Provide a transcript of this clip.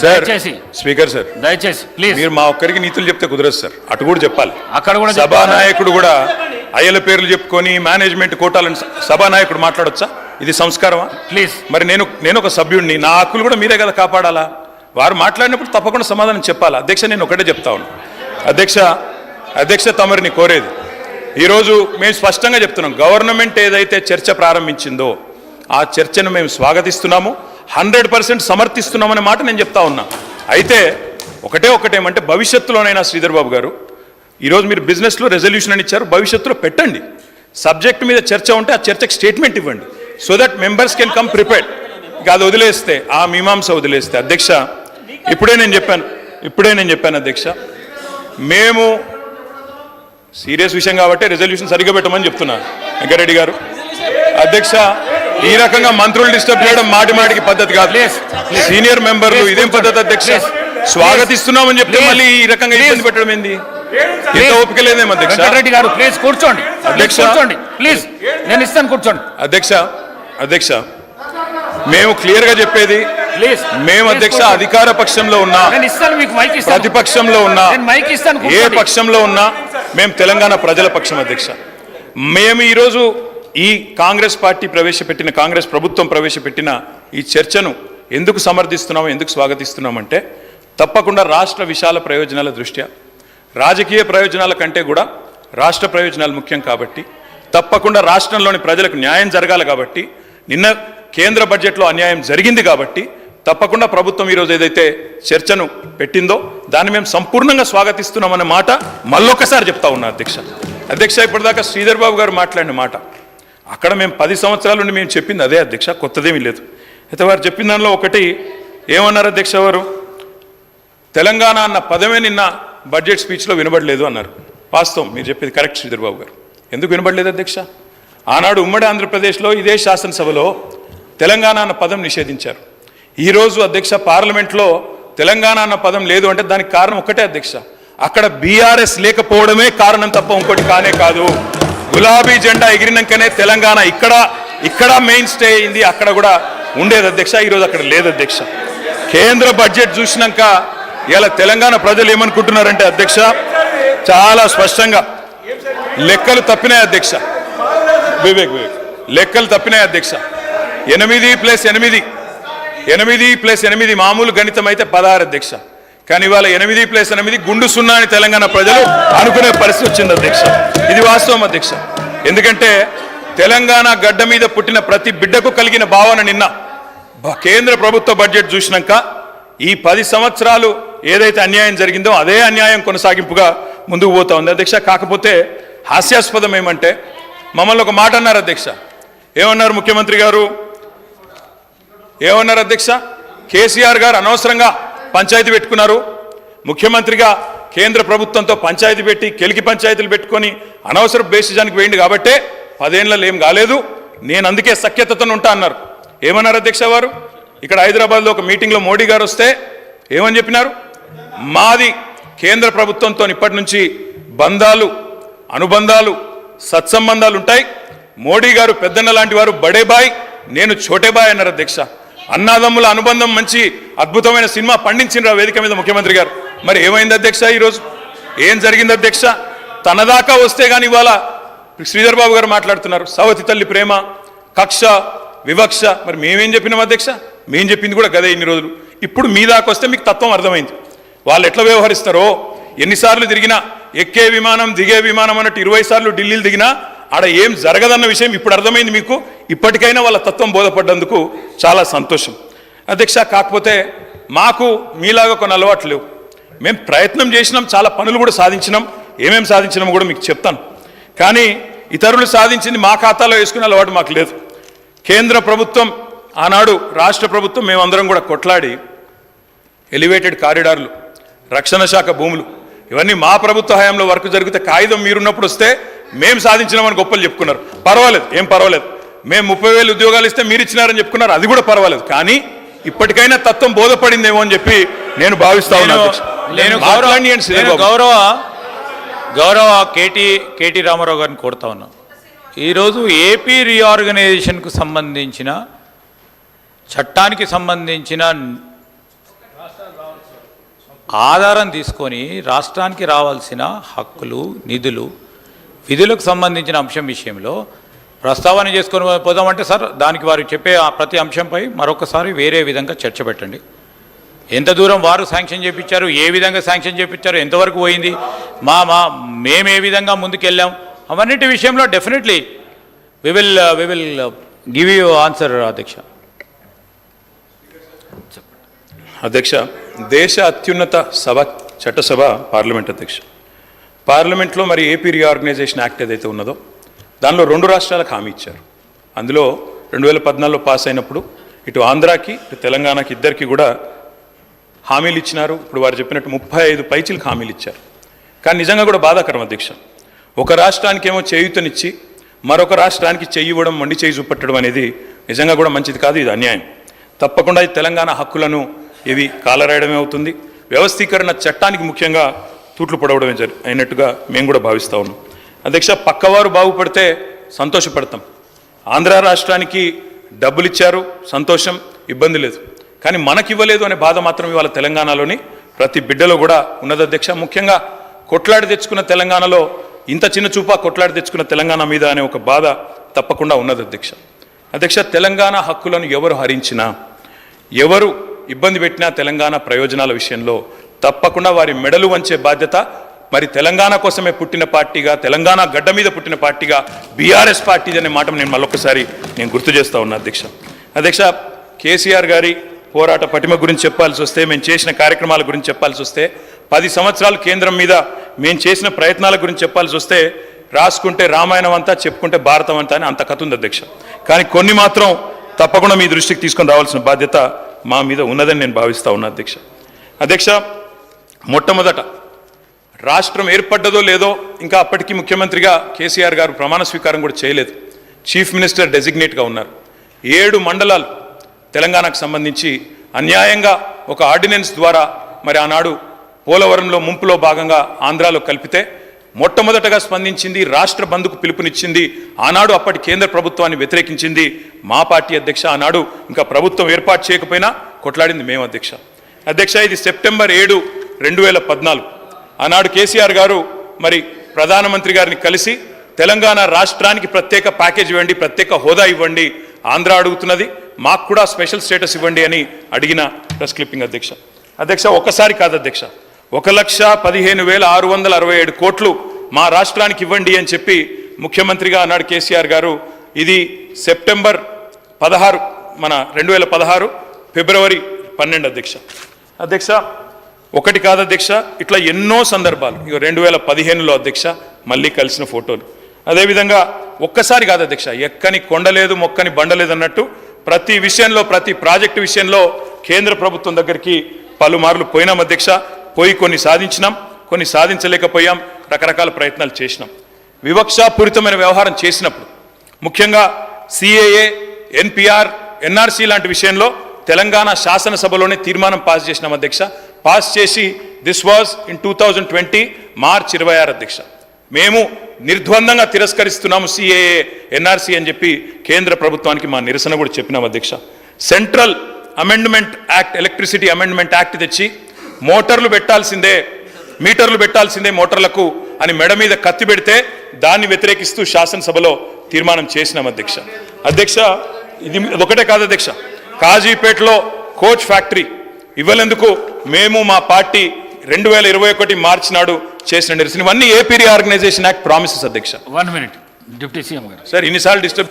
దయచేసి speaker sir దయచేసి please మీరు మా ఒక్కరికి నీతులు చెప్తే కుదరదు సార్, అటు కూడా చెప్పాలి. అక్కడ కూడా సభానాయకుడు కూడా అయ్యల పేర్లు చెప్పుకొని మేనేజ్మెంట్ కోటాలను సభానాయకుడు మాట్లాడొచ్చా? ఇది సంస్కారమా? ప్లీజ్. మరి నేను ఒక సభ్యుడిని, నా హక్కులు కూడా మీరే కదా కాపాడాలా? వారు మాట్లాడినప్పుడు తప్పకుండా సమాధానం చెప్పాలా? అధ్యక్ష, నేను ఒకటే చెప్తా ఉన్నాను. అధ్యక్ష తమరిని కోరేది, ఈరోజు మేము స్పష్టంగా చెప్తున్నాం, గవర్నమెంట్ ఏదైతే చర్చ ప్రారంభించిందో ఆ చర్చను మేము స్వాగతిస్తున్నాము, 100% సమర్థిస్తున్నామనే మాట నేను చెప్తా ఉన్నా. అయితే ఒకటేమంటే భవిష్యత్తులోనైనా శ్రీధర్ బాబు గారు, ఈరోజు మీరు బిజినెస్లో రెజల్యూషన్ అని ఇచ్చారు, భవిష్యత్తులో పెట్టండి. సబ్జెక్ట్ మీద చర్చ ఉంటే ఆ చర్చకు స్టేట్మెంట్ ఇవ్వండి, so that members can come prepared. ఇక అది వదిలేస్తే, ఆ మీమాంస వదిలేస్తే, అధ్యక్ష ఇప్పుడే నేను చెప్పాను అధ్యక్ష, మేము సీరియస్ విషయం కాబట్టి రెజల్యూషన్ సరిగ్గా పెట్టమని చెప్తున్నాను వెంకరెడ్డి గారు. అధ్యక్ష, ఈ రకంగా మంత్రులు డిస్టర్బ్ చేయడం మాటికి పద్ధతి కాదు. సీనియర్ మెంబర్లు ఇదేం పద్ధతి అధ్యక్ష? స్వాగతిస్తున్నామని చెప్తే మళ్ళీ ఈ రకంగా ఇబ్బంది పెట్టడం ఏంది? ఇంత ఓపిక లేదేమో అధ్యక్ష. వెంకరెడ్డి గారు ప్లీజ్ కూర్చోండి. అధ్యక్ష ప్లీజ్, నేను ఇస్తాను, కూర్చోండి. అధ్యక్ష మేము క్లియర్ గా చెప్పేది, మేము అధ్యక్ష అధికార పక్షంలో ఉన్నా, ప్రతిపక్షంలో ఉన్నా, ఏ పక్షంలో ఉన్నా మేము తెలంగాణ ప్రజల పక్షం అధ్యక్ష. మేము ఈరోజు ఈ కాంగ్రెస్ పార్టీ ప్రవేశపెట్టిన, కాంగ్రెస్ ప్రభుత్వం ప్రవేశపెట్టిన ఈ చర్చను ఎందుకు సమర్థిస్తున్నాము, ఎందుకు స్వాగతిస్తున్నామంటే, తప్పకుండా రాష్ట్ర విశాల ప్రయోజనాల దృష్ట్యా, రాజకీయ ప్రయోజనాల కంటే కూడా రాష్ట్ర ప్రయోజనాలు ముఖ్యం కాబట్టి, తప్పకుండా రాష్ట్రంలోని ప్రజలకు న్యాయం జరగాలి కాబట్టి, నిన్న కేంద్ర బడ్జెట్లో అన్యాయం జరిగింది కాబట్టి తప్పకుండా ప్రభుత్వం ఈరోజు ఏదైతే చర్చను పెట్టిందో దాన్ని మేము సంపూర్ణంగా స్వాగతిస్తున్నామన్న మాట మళ్ళొకసారి చెప్తా ఉన్నా అధ్యక్ష. ఇప్పటిదాకా శ్రీధర్ బాబు గారు మాట్లాడిన మాట, అక్కడ మేము 10 సంవత్సరాల నుండి మేము చెప్పింది అదే అధ్యక్ష, కొత్తదేమీ లేదు. అయితే వారు చెప్పిన దానిలో ఒకటి ఏమన్నారు అధ్యక్ష, వారు తెలంగాణ అన్న పదమే నిన్న బడ్జెట్ స్పీచ్లో వినబడలేదు అన్నారు. వాస్తవం, మీరు చెప్పేది కరెక్ట్ శ్రీధర్ బాబు గారు. ఎందుకు వినబడలేదు అధ్యక్ష? ఆనాడు ఉమ్మడి ఆంధ్రప్రదేశ్లో ఇదే శాసనసభలో తెలంగాణ అన్న పదం నిషేధించారు. ఈరోజు అధ్యక్ష పార్లమెంట్లో తెలంగాణ అన్న పదం లేదు అంటే దానికి కారణం ఒకటే అధ్యక్ష, అక్కడ బీఆర్ఎస్ లేకపోవడమే కారణం తప్ప ఇంకోటి కానే కాదు. గులాబీ జెండా ఎగిరినాకనే తెలంగాణ ఇక్కడ మెయిన్ స్టే అయింది, అక్కడ కూడా ఉండేది అధ్యక్ష, ఈరోజు అక్కడ లేదు అధ్యక్ష. కేంద్ర బడ్జెట్ చూసినాక ఇలా తెలంగాణ ప్రజలు ఏమనుకుంటున్నారంటే అధ్యక్ష, చాలా స్పష్టంగా లెక్కలు తప్పినాయి అధ్యక్ష. వివేక్ లెక్కలు తప్పినాయి అధ్యక్ష. 8+8 మామూలు గణితం అయితే 16 అధ్యక్ష, కానీ ఇవాళ 8+8 గుండు సున్నా అని తెలంగాణ ప్రజలు అనుకునే పరిస్థితి వచ్చింది అధ్యక్ష. ఇది వాస్తవం అధ్యక్ష. ఎందుకంటే తెలంగాణ గడ్డ మీద పుట్టిన ప్రతి బిడ్డకు కలిగిన భావన నిన్న కేంద్ర ప్రభుత్వ బడ్జెట్ చూసినాక ఈ 10 సంవత్సరాలు ఏదైతే అన్యాయం జరిగిందో అదే అన్యాయం కొనసాగింపుగా ముందుకు పోతా ఉంది అధ్యక్ష. కాకపోతే హాస్యాస్పదం ఏమంటే, మమ్మల్ని ఒక మాట అన్నారు అధ్యక్ష. ఏమన్నారు ముఖ్యమంత్రి గారు? ఏమన్నారు అధ్యక్ష? కేసీఆర్ గారు అనవసరంగా పంచాయతీ పెట్టుకున్నారు, ముఖ్యమంత్రిగా కేంద్ర ప్రభుత్వంతో పంచాయతీ పెట్టి కెలికి పంచాయతీలు పెట్టుకొని అనవసర బేసిజానికి వేయండి కాబట్టే 10 ఏళ్లలో ఏం కాలేదు, నేను అందుకే సఖ్యతతో ఉంటా అన్నారు. ఏమన్నారు అధ్యక్ష వారు? ఇక్కడ హైదరాబాద్లో ఒక మీటింగ్లో మోడీ గారు వస్తే ఏమని చెప్పినారు? మాది కేంద్ర ప్రభుత్వంతో ఇప్పటి నుంచి బంధాలు, అనుబంధాలు, సత్సంబంధాలు ఉంటాయి. మోడీ గారు పెద్దన్న లాంటి వారు, బడేబాయ్, నేను చోటేబాయ్ అన్నారు అధ్యక్ష. అన్నాదమ్ముల అనుబంధం మంచి అద్భుతమైన సినిమా పండించిన వేదిక మీద ముఖ్యమంత్రి గారు. మరి ఏమైంది అధ్యక్ష? ఈరోజు ఏం జరిగింది అధ్యక్ష? తన దాకా వస్తే కానీ ఇవాళ శ్రీధర్ బాబు గారు మాట్లాడుతున్నారు సవతి తల్లి ప్రేమ, కక్ష, వివక్ష. మరి మేమేం చెప్పినాం అధ్యక్ష? మేం చెప్పింది కూడా గదే ఇన్ని రోజులు. ఇప్పుడు మీ దాకా వస్తే మీకు తత్వం అర్థమైంది, వాళ్ళు ఎట్లా వ్యవహరిస్తారో. ఎన్నిసార్లు తిరిగినా, ఎక్కే విమానం దిగే విమానం అన్నట్టు 20 సార్లు ఢిల్లీలు దిగినా ఆడ ఏం జరగదన్న విషయం ఇప్పుడు అర్థమైంది మీకు. ఇప్పటికైనా వాళ్ళ తత్వం బోధపడ్డందుకు చాలా సంతోషం అధ్యక్ష. కాకపోతే మాకు మీలాగా కొన్ని అలవాట్లు లేవు. మేము ప్రయత్నం చేసినాం, చాలా పనులు కూడా సాధించినాం. ఏమేమి సాధించినామో కూడా మీకు చెప్తాను. కానీ ఇతరులు సాధించింది మా ఖాతాలో వేసుకునే అలవాటు మాకు లేదు. కేంద్ర ప్రభుత్వం, ఆనాడు రాష్ట్ర ప్రభుత్వం, మేమందరం కూడా కొట్లాడి ఎలివేటెడ్ కారిడార్లు, రక్షణ శాఖ భూములు, ఇవన్నీ మా ప్రభుత్వ హయాంలో వర్క్ జరిగితే కాగితం మీరున్నప్పుడు వస్తే మేము సాధించినామని గొప్పలు చెప్పుకున్నారు. పర్వాలేదు, ఏం పర్వాలేదు. మేము 30,000 ఉద్యోగాలు ఇస్తే మీరు ఇచ్చినారని చెప్పుకున్నారు, అది కూడా పర్వాలేదు. కానీ ఇప్పటికైనా తత్వం బోధపడిందేమో అని చెప్పి నేను భావిస్తా ఉన్నాను. గౌరవ కేటీ రామారావు గారిని కోరుతా ఉన్నాం. ఈరోజు ఏపీ రీఆర్గనైజేషన్కు సంబంధించిన చట్టానికి సంబంధించిన ఆధారం తీసుకొని రాష్ట్రానికి రావాల్సిన హక్కులు, నిధులు, విధులకు సంబంధించిన అంశం విషయంలో ప్రస్తావన చేసుకొని పోదామంటే సార్ దానికి వారు చెప్పే ప్రతి అంశంపై మరొకసారి వేరే విధంగా చర్చ పెట్టండి. ఎంత దూరం వారు శాంక్షన్ చేయించారు, ఏ విధంగా శాంక్షన్ చేయించారు, ఎంతవరకు పోయింది, మేము ఏ విధంగా ముందుకెళ్ళాం, అవన్నిటి విషయంలో definitely we will give you answer అధ్యక్ష. అధ్యక్ష, దేశ అత్యున్నత సభ చట్టసభ పార్లమెంట్ అధ్యక్ష. పార్లమెంట్లో మరి ఏపీ రీఆర్గనైజేషన్ యాక్ట్ ఏదైతే ఉన్నదో దానిలో 2 రాష్ట్రాలకు హామీ ఇచ్చారు. అందులో 2014లో పాస్ అయినప్పుడు ఇటు ఆంధ్రాకి ఇటు తెలంగాణకి ఇద్దరికి కూడా హామీలు ఇచ్చినారు. ఇప్పుడు వారు చెప్పినట్టు 35 పైచీలకు హామీలు ఇచ్చారు. కానీ నిజంగా కూడా బాధాకరం అధ్యక్ష, ఒక రాష్ట్రానికి ఏమో చేయూతనిచ్చి మరొక రాష్ట్రానికి చెయ్యి ఇవ్వడం, మొండి చేయి చూపెట్టడం అనేది నిజంగా కూడా మంచిది కాదు, ఇది అన్యాయం. తప్పకుండా ఈ తెలంగాణ హక్కులను ఇవి కాలరాయడమే అవుతుంది. వ్యవస్థీకరణ చట్టానికి ముఖ్యంగా తూట్లు పొడవడమే అయినట్టుగా మేము కూడా భావిస్తూ ఉన్నాం. అధ్యక్ష, పక్కవారు బాగుపడితే సంతోషపడతాం. ఆంధ్ర రాష్ట్రానికి డబ్బులు ఇచ్చారు, సంతోషం, ఇబ్బంది లేదు. కానీ మనకి ఇవ్వలేదు అనే బాధ మాత్రం ఇవాళ తెలంగాణలోని ప్రతి బిడ్డలో కూడా ఉన్నది అధ్యక్ష. ముఖ్యంగా కొట్లాడి తెచ్చుకున్న తెలంగాణలో ఇంత చిన్న చూపా కొట్లాడి తెచ్చుకున్న తెలంగాణ మీద అనే ఒక బాధ తప్పకుండా ఉన్నది అధ్యక్ష. అధ్యక్ష, తెలంగాణ హక్కులను ఎవరు హరించినా, ఎవరు ఇబ్బంది పెట్టినా తెలంగాణ ప్రయోజనాల విషయంలో తప్పకుండా వారి మెడలు వంచే బాధ్యత మరి తెలంగాణ కోసమే పుట్టిన పార్టీగా, తెలంగాణ గడ్డ మీద పుట్టిన పార్టీగా బీఆర్ఎస్ పార్టీ అనే మాట నేను మళ్ళొకసారి గుర్తు చేస్తూ ఉన్నా అధ్యక్ష. అధ్యక్ష, కేసీఆర్ గారి పోరాట పటిమ గురించి చెప్పాల్సి వస్తే, మేము చేసిన కార్యక్రమాల గురించి చెప్పాల్సి వస్తే, 10 సంవత్సరాలు కేంద్రం మీద మేము చేసిన ప్రయత్నాల గురించి చెప్పాల్సి వస్తే రాసుకుంటే రామాయణం అంతా, చెప్పుకుంటే భారతం అంతా అని అంత కథ ఉంది అధ్యక్ష. కానీ కొన్ని మాత్రం తప్పకుండా మీ దృష్టికి తీసుకొని రావాల్సిన బాధ్యత మా మీద ఉన్నదని నేను భావిస్తూ ఉన్నా అధ్యక్ష. అధ్యక్ష, మొట్టమొదట రాష్ట్రం ఏర్పడ్డదో లేదో ఇంకా అప్పటికి ముఖ్యమంత్రిగా కేసీఆర్ గారు ప్రమాణ స్వీకారం కూడా చేయలేదు. చీఫ్ మినిస్టర్ డెసిగ్నేట్గా ఉన్నారు. 7 మండలాలు తెలంగాణకు సంబంధించి అన్యాయంగా ఒక ఆర్డినెన్స్ ద్వారా మరి ఆనాడు పోలవరంలో ముంపులో భాగంగా ఆంధ్రాలో కలిపితే మొట్టమొదటగా స్పందించింది, రాష్ట్ర బంధుకు పిలుపునిచ్చింది, ఆనాడు అప్పటి కేంద్ర ప్రభుత్వాన్ని వ్యతిరేకించింది మా పార్టీ అధ్యక్ష. ఆనాడు ఇంకా ప్రభుత్వం ఏర్పాటు చేయకపోయినా కొట్లాడింది మేము అధ్యక్ష. అధ్యక్ష, ఇది సెప్టెంబర్ 7, 2014 ఆనాడు కేసీఆర్ గారు మరి ప్రధానమంత్రి గారిని కలిసి తెలంగాణ రాష్ట్రానికి ప్రత్యేక ప్యాకేజ్ ఇవ్వండి, ప్రత్యేక హోదా ఇవ్వండి, ఆంధ్ర అడుగుతున్నది, మాకు కూడా స్పెషల్ స్టేటస్ ఇవ్వండి అని అడిగిన ప్రెస్ క్లిప్పింగ్ అధ్యక్ష. అధ్యక్ష, ఒక్కసారి కాదు అధ్యక్ష, 1,15,667 కోట్లు మా రాష్ట్రానికి ఇవ్వండి అని చెప్పి ముఖ్యమంత్రిగా అన్నాడు కేసీఆర్ గారు. ఇది సెప్టెంబర్ 16 మన 2016 ఫిబ్రవరి 12 అధ్యక్ష. అధ్యక్ష, ఒకటి కాదు అధ్యక్ష, ఇట్లా ఎన్నో సందర్భాలు. ఇక 2015లో అధ్యక్ష మళ్ళీ కలిసిన ఫోటోలు. అదేవిధంగా ఒక్కసారి కాదు అధ్యక్ష, ఎక్కని కొండలేదు మొక్కని బండలేదు అన్నట్టు ప్రతి విషయంలో, ప్రతి ప్రాజెక్టు విషయంలో కేంద్ర ప్రభుత్వం దగ్గరికి పలుమార్లు పోయినాం అధ్యక్ష. పోయి కొన్ని సాధించినాం, కొన్ని సాధించలేకపోయాం, రకరకాల ప్రయత్నాలు చేసినాం. వివక్షాపూరితమైన వ్యవహారం చేసినప్పుడు ముఖ్యంగా సిఏఏ, ఎన్పిఆర్, ఎన్ఆర్సీ లాంటి విషయంలో తెలంగాణ శాసనసభలోనే తీర్మానం పాస్ చేసినాం అధ్యక్ష. పాస్ చేసి దిస్ వాజ్ ఇన్ 2020 మార్చ్ 26 అధ్యక్ష. మేము నిర్ద్వందంగా తిరస్కరిస్తున్నాము సిఏఏ, ఎన్ఆర్సీ అని చెప్పి కేంద్ర ప్రభుత్వానికి మా నిరసన కూడా చెప్పినాం అధ్యక్ష. Central amendment act, electricity amendment act తెచ్చి మోటార్లు పెట్టాల్సిందే, మీటర్లు పెట్టాల్సిందే మోటార్లకు అని మెడ మీద కత్తి పెడితే దాన్ని వ్యతిరేకిస్తూ శాసనసభలో తీర్మానం చేసినాం అధ్యక్ష. అధ్యక్ష, ఇది ఒకటే కాదు అధ్యక్ష, కాజీపేటలో కోచ్ ఫ్యాక్టరీ ఇవ్వలేందుకు మేము మా పార్టీ 2021 మార్చి నాడు చేసిన నిరసన. ఇవన్నీ ఏపీ రీఆర్గనైజేషన్ యాక్ట్ ప్రామిసెస్ అధ్యక్ష. 1 minute డిప్యూటీ సీఎం గారు. సార్ ఇన్నిసార్లు డిస్టర్బ్